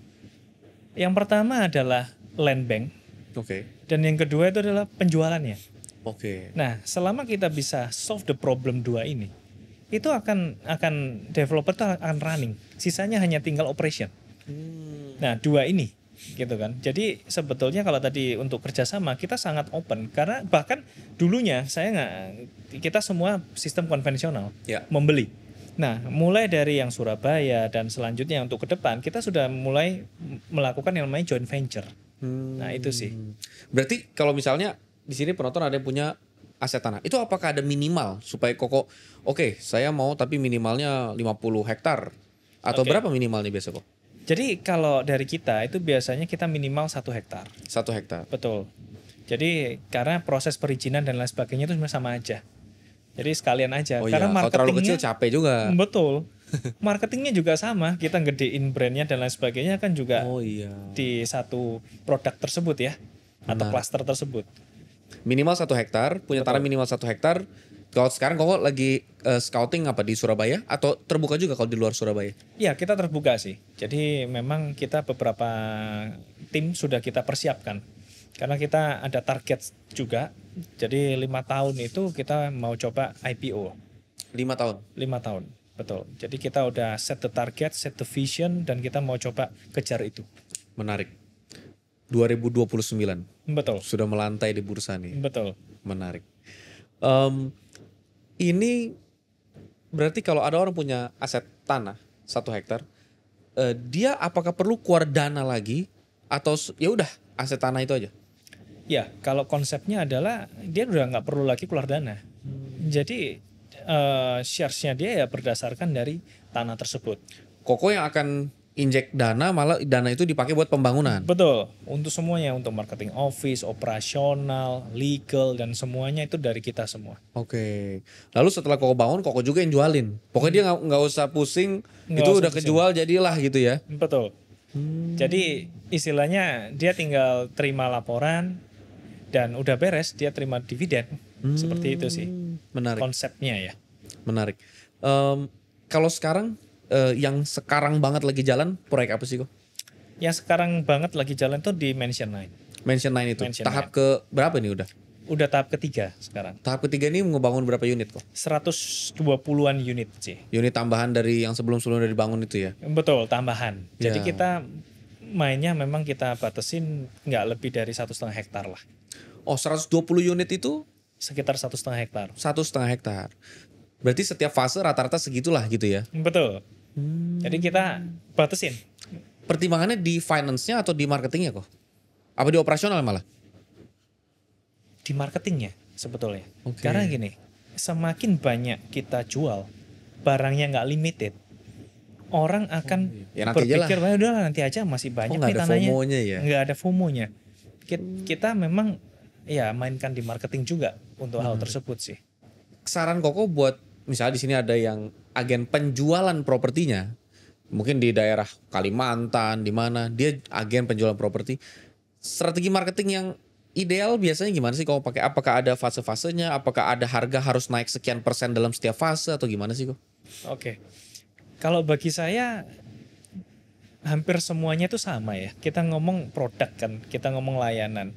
Yang pertama adalah land bank. Oke. Dan yang kedua itu adalah penjualannya. Oke. Nah, selama kita bisa solve the problem dua ini, itu akan developer itu akan running. Sisanya hanya tinggal operation. Nah, dua ini gitu kan. Jadi sebetulnya kalau tadi untuk kerjasama kita sangat open karena bahkan dulunya kita semua sistem konvensional membeli. Nah, mulai dari yang Surabaya dan selanjutnya untuk ke depan kita sudah mulai melakukan yang namanya joint venture. Nah, itu sih. Berarti kalau misalnya di sini penonton ada yang punya aset tanah, itu apakah ada minimal supaya Koko oke, saya mau tapi minimalnya 50 hektar atau berapa minimalnya biasa kok? Jadi kalau dari kita itu biasanya kita minimal 1 hektar. 1 hektar. Betul. Jadi karena proses perizinan dan lain sebagainya itu sebenarnya sama aja. Jadi sekalian aja. Karena kalau terlalu kecil capek juga. Betul. Marketingnya juga sama. Kita gedein brandnya dan lain sebagainya kan juga di satu produk tersebut ya. Atau klaster tersebut. Minimal 1 hektar, punya tanah minimal 1 hektar. Kalau sekarang Koko lagi scouting apa di Surabaya atau terbuka juga kalau di luar Surabaya? Ya, kita terbuka sih. Jadi memang kita beberapa tim sudah kita persiapkan. Karena kita ada target juga. Jadi 5 tahun itu kita mau coba IPO. 5 tahun? 5 tahun, betul. Jadi kita udah set the target, set the vision, dan kita mau coba kejar itu. Menarik. 2029. Betul. Sudah melantai di bursa nih. Betul. Menarik. Ini berarti kalau ada orang punya aset tanah 1 hektar, dia apakah perlu keluar dana lagi atau ya udah aset tanah itu aja? Ya, kalau konsepnya adalah dia udah nggak perlu lagi keluar dana. Jadi shares-nya dia ya berdasarkan dari tanah tersebut. Koko yang akan injek dana, malah dana itu dipakai buat pembangunan. Betul, untuk semuanya, untuk marketing office, operasional, legal, dan semuanya itu dari kita semua. Oke. Lalu setelah Koko bangun, Koko juga yang jualin. Pokoknya dia nggak usah pusing, itu udah kejual jadilah gitu ya. Betul. Jadi istilahnya dia tinggal terima laporan dan udah beres, dia terima dividen. Seperti itu sih. Menarik. Konsepnya ya. Menarik. Kalau sekarang yang sekarang banget lagi jalan proyek apa sih kok? Yang sekarang banget lagi jalan tuh di Mansion 9. Mansion 9 itu. Mansion tahap ke berapa nih udah? Udah tahap ketiga sekarang. Tahap ketiga ini ngebangun berapa unit kok? 120-an unit sih. Unit tambahan dari yang sebelum-sebelumnya dibangun itu ya? Betul, tambahan. Jadi kita mainnya memang kita batasin nggak lebih dari 1,5 hektar lah. Oh, 120 unit itu? Sekitar 1,5 hektar. 1,5 hektar. Berarti setiap fase rata-rata segitulah gitu ya? Betul. Jadi kita batasin. Pertimbangannya di finance-nya atau di marketingnya kok? Apa di operasional malah? Di marketingnya sebetulnya. Karena gini, semakin banyak kita jual, barangnya nggak limited, orang akan berpikir, wah udah nanti aja masih banyak nih tanahnya. Nggak ada FOMO-nya. Kita memang ya mainkan di marketing juga untuk hal tersebut sih. Saran Koko buat misalnya di sini ada yang agen penjualan propertinya, mungkin di daerah Kalimantan, di mana dia agen penjualan properti, strategi marketing yang ideal biasanya gimana sih kalau pakai? Apakah ada fase-fasenya? Apakah ada harga harus naik sekian persen dalam setiap fase atau gimana sih kok? Oke, kalau bagi saya hampir semuanya itu sama ya. Kita ngomong produk kan, kita ngomong layanan.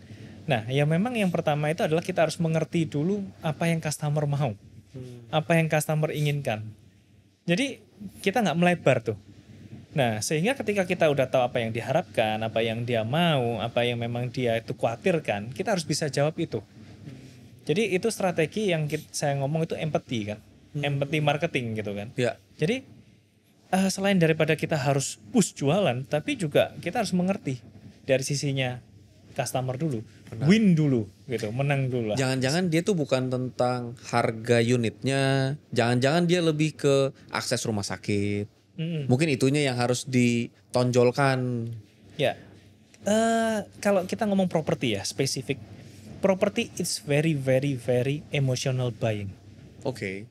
Nah, ya memang yang pertama itu adalah kita harus mengerti dulu apa yang customer mau. Apa yang customer inginkan. Jadi kita nggak melebar tuh. Nah, sehingga ketika kita udah tahu apa yang diharapkan, apa yang dia mau, apa yang memang dia itu khawatirkan, kita harus bisa jawab itu. Jadi itu strategi yang saya ngomong itu empathy kan. Empathy marketing gitu kan. Ya. Jadi selain daripada kita harus push jualan, tapi juga kita harus mengerti dari sisinya customer dulu, win dulu gitu, menang dulu lah. Jangan-jangan dia tuh bukan tentang harga unitnya, jangan-jangan dia lebih ke akses rumah sakit. Mungkin itunya yang harus ditonjolkan. Ya, kalau kita ngomong properti ya, spesifik properti, it's very very very emotional buying. Oke.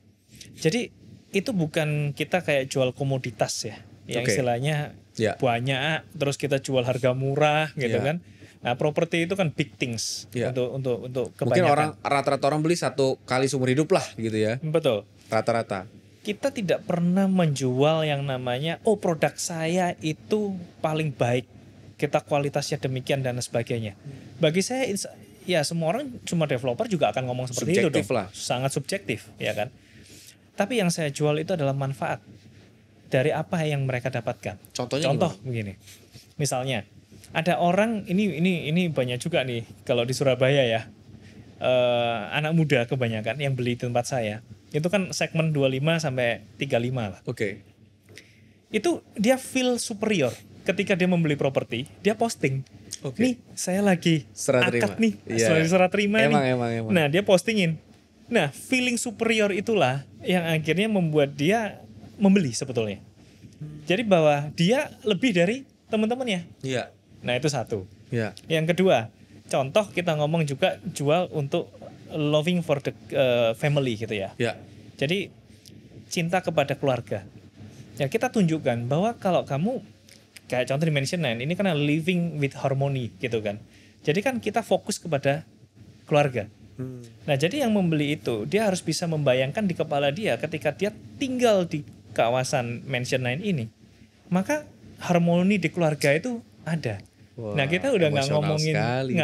Jadi itu bukan kita kayak jual komoditas ya, yang istilahnya banyak terus kita jual harga murah gitu kan. Nah, properti itu kan big things untuk kebanyakan. Mungkin rata-rata orang beli 1 kali seumur hidup lah gitu ya. Betul. Rata-rata. Kita tidak pernah menjual yang namanya produk saya itu paling baik, kita kualitasnya demikian dan sebagainya. Bagi saya ya semua orang, cuma developer juga akan ngomong seperti subjektif itu lah. Sangat subjektif ya kan. Tapi yang saya jual itu adalah manfaat dari apa yang mereka dapatkan. Contoh begini. Misalnya ada orang ini banyak juga nih kalau di Surabaya ya. Anak muda kebanyakan yang beli di tempat saya. Itu kan segmen 25 sampai 35 lah. Oke. Itu dia feel superior ketika dia membeli properti, dia posting. Nih, saya lagi akad nih, serah terima nih. Emang. Nah, dia postingin. Nah, feeling superior itulah yang akhirnya membuat dia membeli sebetulnya. Jadi bahwa dia lebih dari teman-temannya. Iya. Nah, itu satu. Iya. Yang kedua, contoh kita ngomong juga jual untuk loving for the family gitu ya. Iya. Jadi cinta kepada keluarga. Ya, kita tunjukkan bahwa kalau kamu kayak contoh di Mansion 9 ini kan living with harmony gitu kan. Jadi kan kita fokus kepada keluarga. Nah, jadi yang membeli itu dia harus bisa membayangkan di kepala dia ketika dia tinggal di kawasan Mansion 9 ini. Maka harmoni di keluarga itu ada. Wah, nah, kita udah nggak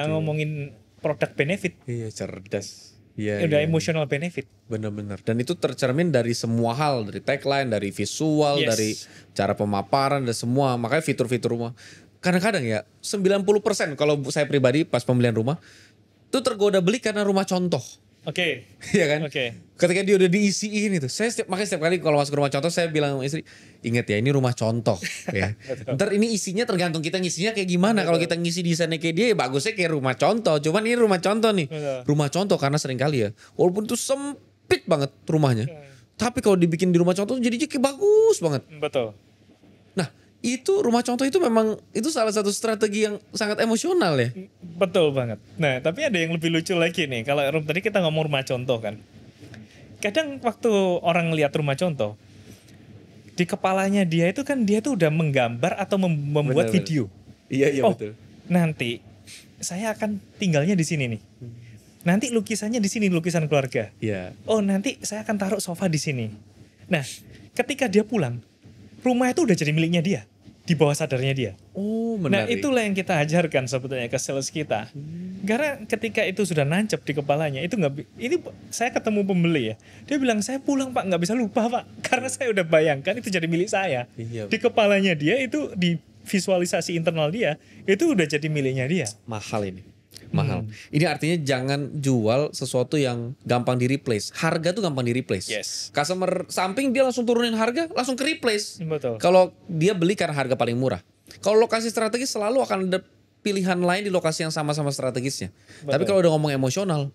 ngomongin produk benefit. Iya, cerdas. Iya, udah emotional benefit. Benar-benar. Dan itu tercermin dari semua hal, dari tagline, dari visual, dari cara pemaparan dan semua. Makanya fitur-fitur rumah. Kadang-kadang ya 90% kalau saya pribadi pas pembelian rumah itu tergoda beli karena rumah contoh. Oke. Iya kan? Oke. Ketika dia udah diisiin itu, makanya setiap kali kalau masuk ke rumah contoh saya bilang sama istri, ingat ya ini rumah contoh ya. Ntar ini isinya tergantung kita ngisinya kayak gimana. Kalau kita ngisi desainnya kayak dia ya bagusnya kayak rumah contoh. Cuman ini rumah contoh nih. Rumah contoh karena sering kali ya, walaupun itu sempit banget rumahnya, tapi kalau dibikin di rumah contoh jadinya kayak bagus banget. Betul. Nah, itu rumah contoh itu memang itu salah satu strategi yang sangat emosional ya. Betul banget. Nah, tapi ada yang lebih lucu lagi nih. Kalau tadi kita ngomong rumah contoh kan. Kadang waktu orang lihat rumah contoh, di kepalanya dia itu kan dia tuh udah menggambar atau membuat video. Iya, betul. Nanti saya akan tinggalnya di sini nih. Nanti lukisannya di sini, lukisan keluarga. Iya. Oh, nanti saya akan taruh sofa di sini. Nah, ketika dia pulang, rumah itu udah jadi miliknya dia, di bawah sadarnya dia. Oh, menarik. Nah, itulah yang kita ajarkan sebetulnya ke sales kita. Karena ketika itu sudah nancep di kepalanya, itu ini saya ketemu pembeli ya. Dia bilang, "Saya pulang, Pak, nggak bisa lupa, Pak. Karena saya udah bayangkan itu jadi milik saya." Iya. Di kepalanya dia itu, di visualisasi internal dia, itu udah jadi miliknya dia. Mahal ini. Mahal. Ini artinya jangan jual sesuatu yang gampang di replace. Harga tuh gampang di replace. Yes. Customer samping dia langsung turunin harga, langsung ke replace. Betul. Kalau dia beli karena harga paling murah. Kalau lokasi strategis selalu akan ada pilihan lain di lokasi yang sama-sama strategisnya. Betul. Tapi kalau udah ngomong emosional,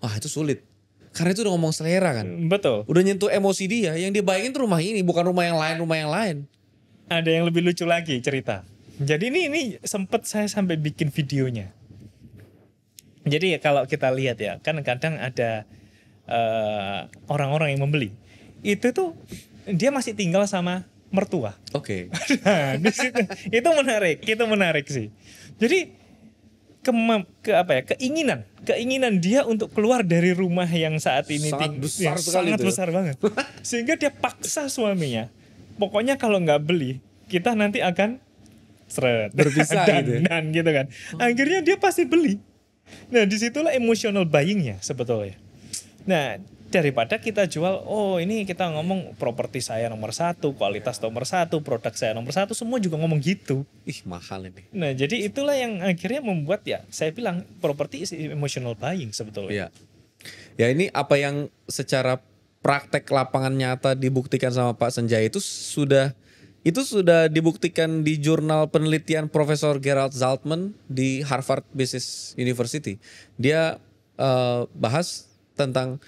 wah itu sulit. Karena itu udah ngomong selera kan. Betul. Udah nyentuh emosi dia, yang dia bayangin tuh rumah ini, bukan rumah yang lain. Ada yang lebih lucu lagi cerita. Jadi ini sempet saya sampai bikin videonya. Jadi kalau kita lihat ya, kan kadang ada orang-orang yang membeli. Itu tuh dia masih tinggal sama mertua. Oke. Nah, di situ itu menarik sih. Jadi keinginan dia untuk keluar dari rumah yang saat ini sangat besar banget. Sehingga dia paksa suaminya. Pokoknya kalau nggak beli, kita nanti akan berpisah gitu kan. Akhirnya dia pasti beli. Nah, disitulah emotional buyingnya sebetulnya. Nah, daripada kita jual, ini kita ngomong properti saya nomor 1, kualitas nomor 1, produk saya nomor 1, semua juga ngomong gitu. Ih, mahal ini. Nah, jadi itulah yang akhirnya membuat ya, saya bilang properti is emotional buying sebetulnya. Iya. Ya ini apa yang secara praktek lapangan nyata dibuktikan sama Pak Senjaya itu sudah Itu sudah dibuktikan di jurnal penelitian Profesor Gerald Zaltman di Harvard Business University. Dia bahas tentang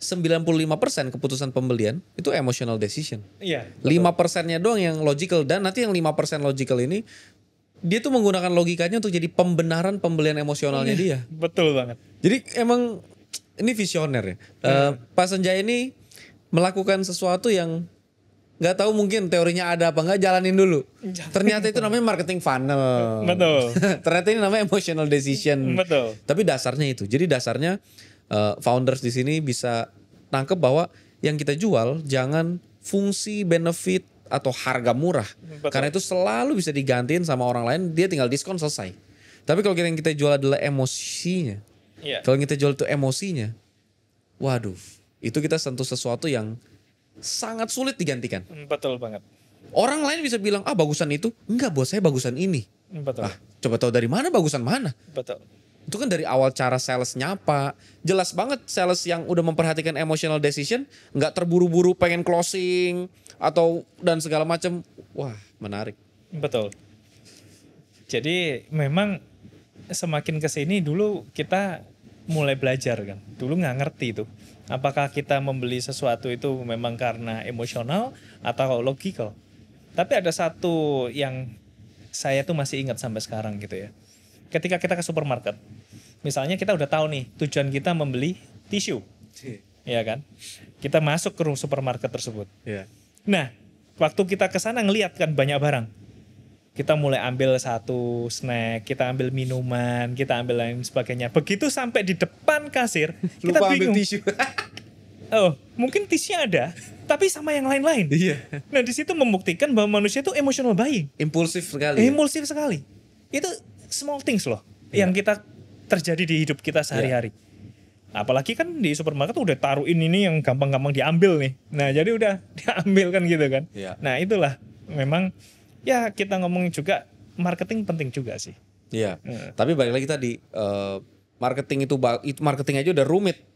95% keputusan pembelian itu emotional decision. Iya. 5%-nya doang yang logical, dan nanti yang 5% logical ini dia tuh menggunakan logikanya untuk jadi pembenaran pembelian emosionalnya dia. Betul banget. Jadi emang ini visioner ya. Pak Sanjaya ini melakukan sesuatu yang nggak tahu, mungkin teorinya ada apa nggak, jalanin dulu. Ternyata itu namanya marketing funnel. Betul. Ternyata ini namanya emotional decision. Betul. Tapi dasarnya itu. Jadi dasarnya founders di sini bisa nangkep bahwa yang kita jual jangan fungsi, benefit atau harga murah. Betul. Karena itu selalu bisa digantiin sama orang lain, dia tinggal diskon selesai. Tapi kalau yang kita jual adalah emosinya. Iya. Kalau yang kita jual itu emosinya, waduh, itu kita sentuh sesuatu yang sangat sulit digantikan. Betul banget. Orang lain bisa bilang, bagusan itu. Enggak, buat saya bagusan ini. Betul. Coba tahu dari mana bagusan mana. Betul. Itu kan dari awal cara sales nyapa. Jelas banget sales yang udah memperhatikan emotional decision. Enggak terburu-buru pengen closing. Atau dan segala macam. Wah, menarik. Betul. Jadi memang semakin kesini dulu kita mulai belajar kan. Dulu nggak ngerti itu. Apakah kita membeli sesuatu itu memang karena emosional atau logikal. Tapi ada satu yang saya tuh masih ingat sampai sekarang gitu ya. Ketika kita ke supermarket. Misalnya kita udah tahu nih tujuan kita membeli tisu. Iya kan? Kita masuk ke supermarket tersebut. Yeah. Nah, waktu kita ke sana ngelihat kan banyak barang. Kita mulai ambil satu snack, kita ambil minuman, kita ambil lain sebagainya. Begitu sampai di depan kasir, kita Lupa bingung. ambil tisu. Oh, mungkin tisunya ada, tapi sama yang lain-lain. Iya. Nah, di situ membuktikan bahwa manusia itu emotional buying. Impulsif sekali. Impulsif sekali. Itu small things loh yang kita terjadi di hidup kita sehari-hari. Apalagi kan di supermarket udah taruhin ini yang gampang-gampang diambil nih. Nah, jadi udah diambil kan gitu kan. Iya. Nah, itulah memang ya kita ngomongin juga marketing penting juga sih. Iya. Tapi balik lagi tadi, marketing itu marketing aja udah rumit.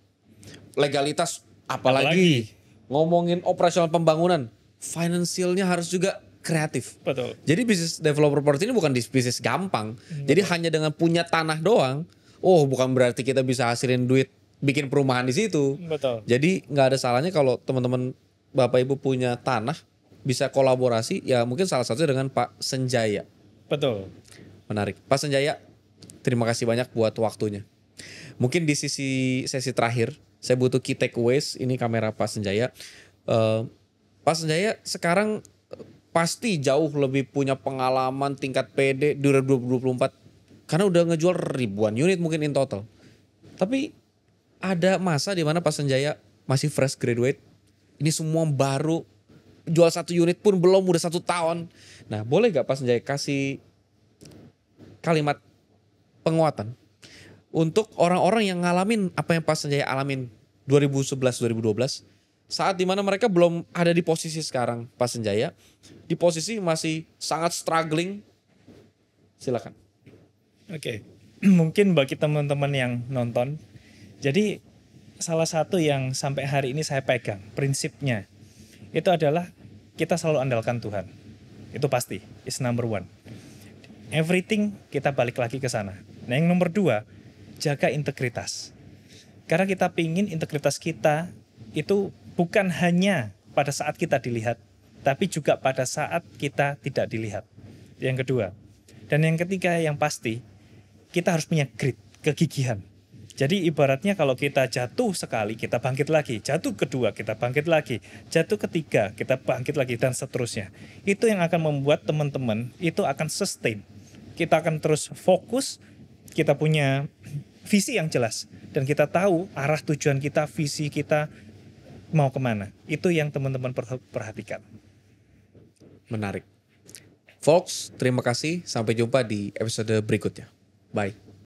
Legalitas apalagi. Ngomongin operasional pembangunan, financialnya harus juga kreatif. Betul. Jadi bisnis developer property ini bukan bisnis gampang. Jadi hanya dengan punya tanah doang, bukan berarti kita bisa hasilin duit bikin perumahan di situ. Betul. Jadi nggak ada salahnya kalau teman-teman Bapak Ibu punya tanah, bisa kolaborasi, ya mungkin salah satunya dengan Pak Sanjaya. Betul. Menarik. Pak Sanjaya, terima kasih banyak buat waktunya. Mungkin di sesi terakhir, saya butuh key takeaways. Ini kamera Pak Sanjaya. Pak Sanjaya sekarang pasti jauh lebih punya pengalaman tingkat PD di 2024. Karena udah ngejual ribuan unit mungkin in total. Tapi ada masa di mana Pak Sanjaya masih fresh graduate. Ini semua baru. Jual satu unit pun belum, udah 1 tahun. Nah, boleh gak Pak Sanjaya kasih kalimat penguatan untuk orang-orang yang ngalamin apa yang Pak Sanjaya alamin 2011-2012, saat dimana mereka belum ada di posisi sekarang Pak Sanjaya, di posisi masih sangat struggling. Silakan. Oke. Mungkin bagi teman-teman yang nonton, jadi salah satu yang sampai hari ini saya pegang prinsipnya itu adalah kita selalu andalkan Tuhan. Itu pasti, is number one. Everything kita balik lagi ke sana. Nah, yang nomor 2, jaga integritas. Karena kita pingin integritas kita itu bukan hanya pada saat kita dilihat, tapi juga pada saat kita tidak dilihat. Yang kedua. Dan yang ketiga yang pasti, kita harus punya grit, kegigihan. Jadi ibaratnya kalau kita jatuh sekali, kita bangkit lagi. Jatuh kedua, kita bangkit lagi. Jatuh ketiga, kita bangkit lagi, dan seterusnya. Itu yang akan membuat teman-teman itu akan sustain. Kita akan terus fokus, kita punya visi yang jelas. Dan kita tahu arah tujuan kita, visi kita mau kemana. Itu yang teman-teman perhatikan. Menarik. Folks, terima kasih. Sampai jumpa di episode berikutnya. Bye.